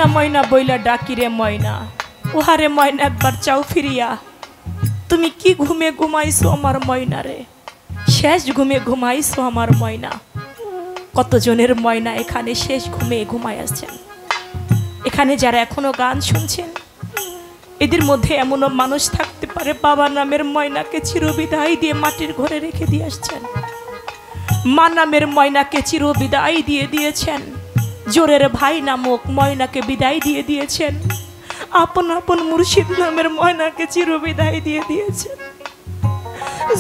ময়না ময়না বইলা ডাকিরে ময়না, ওহারে ময়না একবার চাও ফিরিয়া। তুমি কি ঘুমে ঘুমাইছো আমার ময়না রে, শেষ ঘুমে ঘুমাইছো আমার ময়না। কতজনের ময়না এখানে শেষ ঘুমে ঘুমায় আসছেন। এখানে যারা এখনো গান শুনছেন, এদের মধ্যে এমনও মানুষ থাকতে পারে বাবা নামের ময়নাকে চিরবিদায় দিয়ে মাটির ঘরে রেখে দিয়ে আসছেন, মা নামের ময়নাকে চিরবিদায় দিয়ে দিয়েছেন, জোরের ভাই নামক ময়নাকে বিদায় দিয়ে দিয়েছেন, আপন আপন মুর্শিদ নামের ময়নাকে চিরবিদায় দিয়ে দিয়েছেন।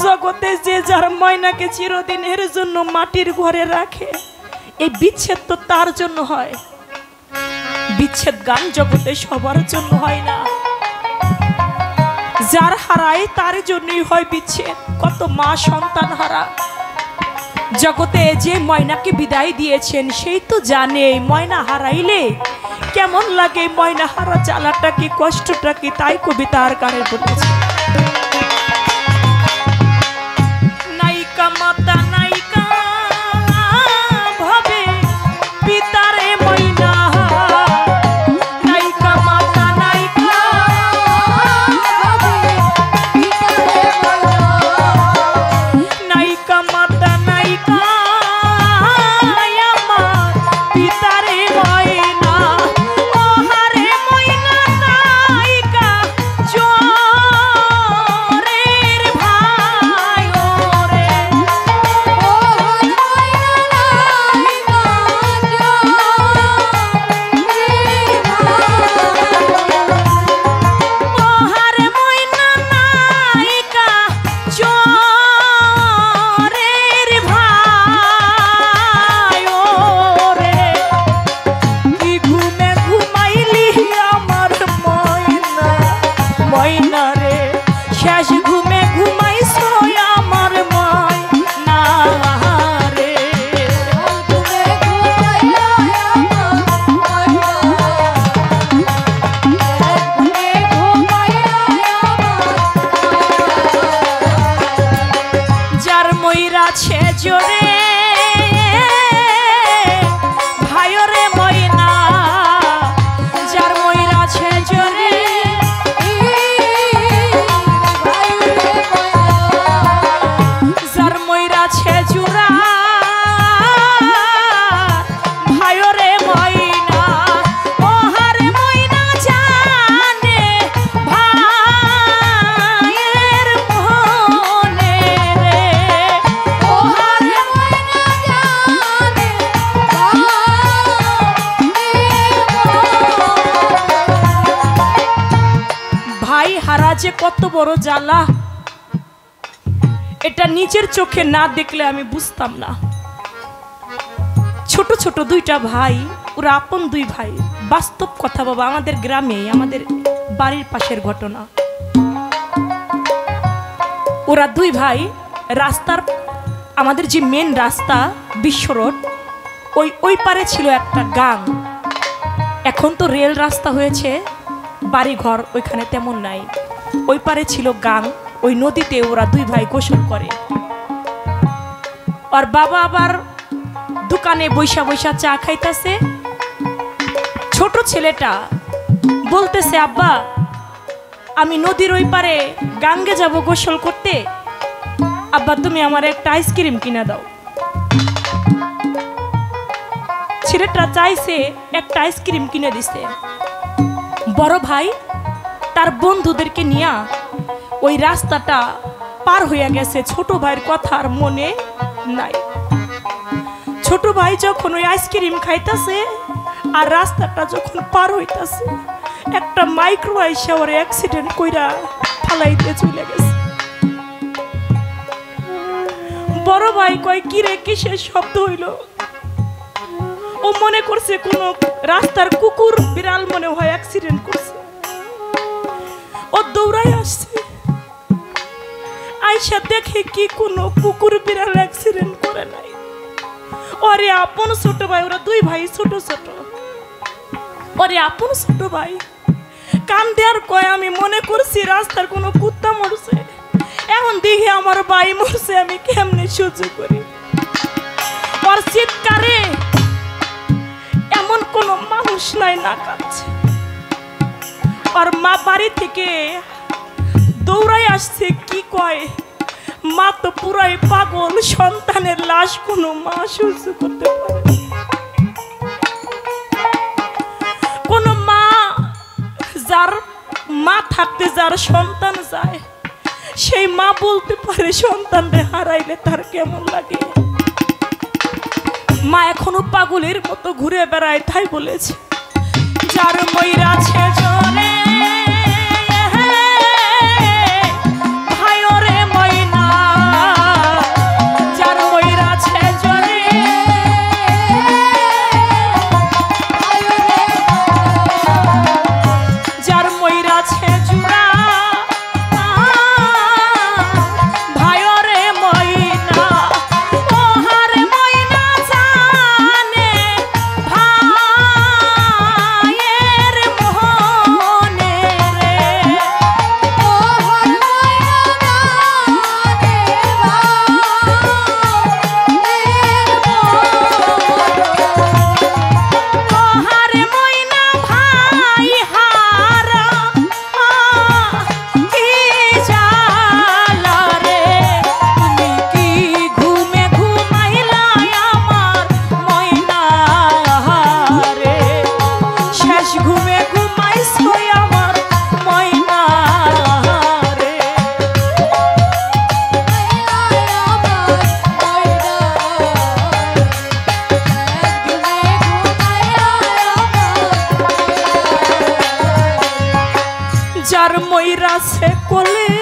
জগতে যে যার ময়নাকে চিরদিনের জন্য মাটির ঘরে রাখে, এই বিচ্ছেদ তো তার জন্য হয়। বিচ্ছেদ গান জগতে সবার জন্য হয় না, যার হারায় তার জন্যই হয় বিচ্ছেদ। কত মা সন্তান হারা। জগতে যে ময়নাকে বিদায় দিয়েছেন সেই তো জানে ময়না হারাইলে কেমন লাগে, ময়না হারা জ্বালাটা কি কষ্টটা কি, তাই কবিতার গানে বলেছে। নায়িকা মাতা নায়িকা ভাবে পিতারে ময়না, নায়িকা মাতা নায়িকা ভাবে পিতারে ময়না, নায়িকা মাতা নায়িকা আমার পিতারে ময়না। ওহারে ময়না নায়িকা জোরের ভাই ওরে, ওহারে ময়না নায়িকা জোরের ভাই ওরে, কি ঘুমে ঘুমাইলি আমার ময়না, ময়না রে শেষ ঘুমে ঘুমাইছো আমার ময়না রে। যার ময়রাছে জোরে ভাইরে ময়না, যার ময়রাছে জোরে যার ময়রাছে জোরা ভাইরে ময়না। ওহারে ময়না জানে ভাইয়ের মনে রে, ওহারে ময়না জানে ভাই হারা যে কত বড় জ্বালা, এটা নিজের চোখে না দেখলে আমি বুঝতাম না। ছোট ছোট দুইটা ভাই, ওরা আপন দুই ভাই। বাস্তব কথা বাবা, আমাদের গ্রামে আমাদের বাড়ির পাশের ঘটনা। ওরা দুই ভাই রাস্তার, আমাদের যে মেন রাস্তা বিশ্ব রোড, ওই পারে ছিল একটা গাং। এখন তো রেল রাস্তা হয়েছে, বাড়ি ঘর ওইখানে তেমন নাই। ওই পারে ছিল গাং, ওই নদীতে ওরা দুই ভাই গোসল করে। আর বাবা আবার দোকানে বৈশা বৈশা চা খাইতেছে। ছোট ছেলেটা বলতেছে, আব্বা আমি নদীর ওই পারে গাঙ্গে যাব গোসল করতে, আব্বা তুমি আমার একটা আইসক্রিম কিনে দাও। ছেলেটা চাইছে, একটা আইসক্রিম কিনে দিছে। বড় ভাই তার বন্ধুদেরকে নিয়ে ওই রাস্তাটা পার হইয়া গেছে, ছোট ভাইয়ের কথা আর মনে নাই। ছোট ভাই যখন ওই আইসক্রিম খাইতেছে আর রাস্তাটা যখন পার হইতাছে, একটা মাইক্রো আইসা ওর অ্যাক্সিডেন্ট কইরা ফালাই দিয়ে চলে গেছে। বড় ভাই কয় কি রে, কিসের শব্দ হইল? ও মনে করছে কোন রাস্তার কুকুর বিড়াল মনে হয় অ্যাক্সিডেন্ট করছে। ও দৌড়ায় আসছে, আইসা দেখে কি কোনো কুকুর বিড়াল অ্যাক্সিডেন্ট করে নাই। ওরে আপন ছোট ভাই, ওরা দুই ভাই ছোট ছোট। ওরে আপন ছোট ভাই কান্দে আর কয়, আমি মনে করছি রাস্তার কোনো কুত্তা মরছে, এখন দেখি আমার ভাই মরছে, আমি কেমনে সহ্য করি। ওর চিৎকারে এমন এমন কোনো মানুষ নাই না কাঁদছে। আর মা বাড়ি থেকে দৌড়াই আসছে, কি কয়, মা তো পুরাই পাগল, সন্তানের লাশ কোনো মা সহ্য করতে পারে। কোন মা যার মা থাকতে যার সন্তান যায়, সেই মা বলতে পারে সন্তানরে হারাইলে তার কেমন লাগে। মা এখনো পাগলের মতো ঘুরে বেড়ায়, তাই বলেছে যার মইরাছে জলে যার মইরাছে কোলে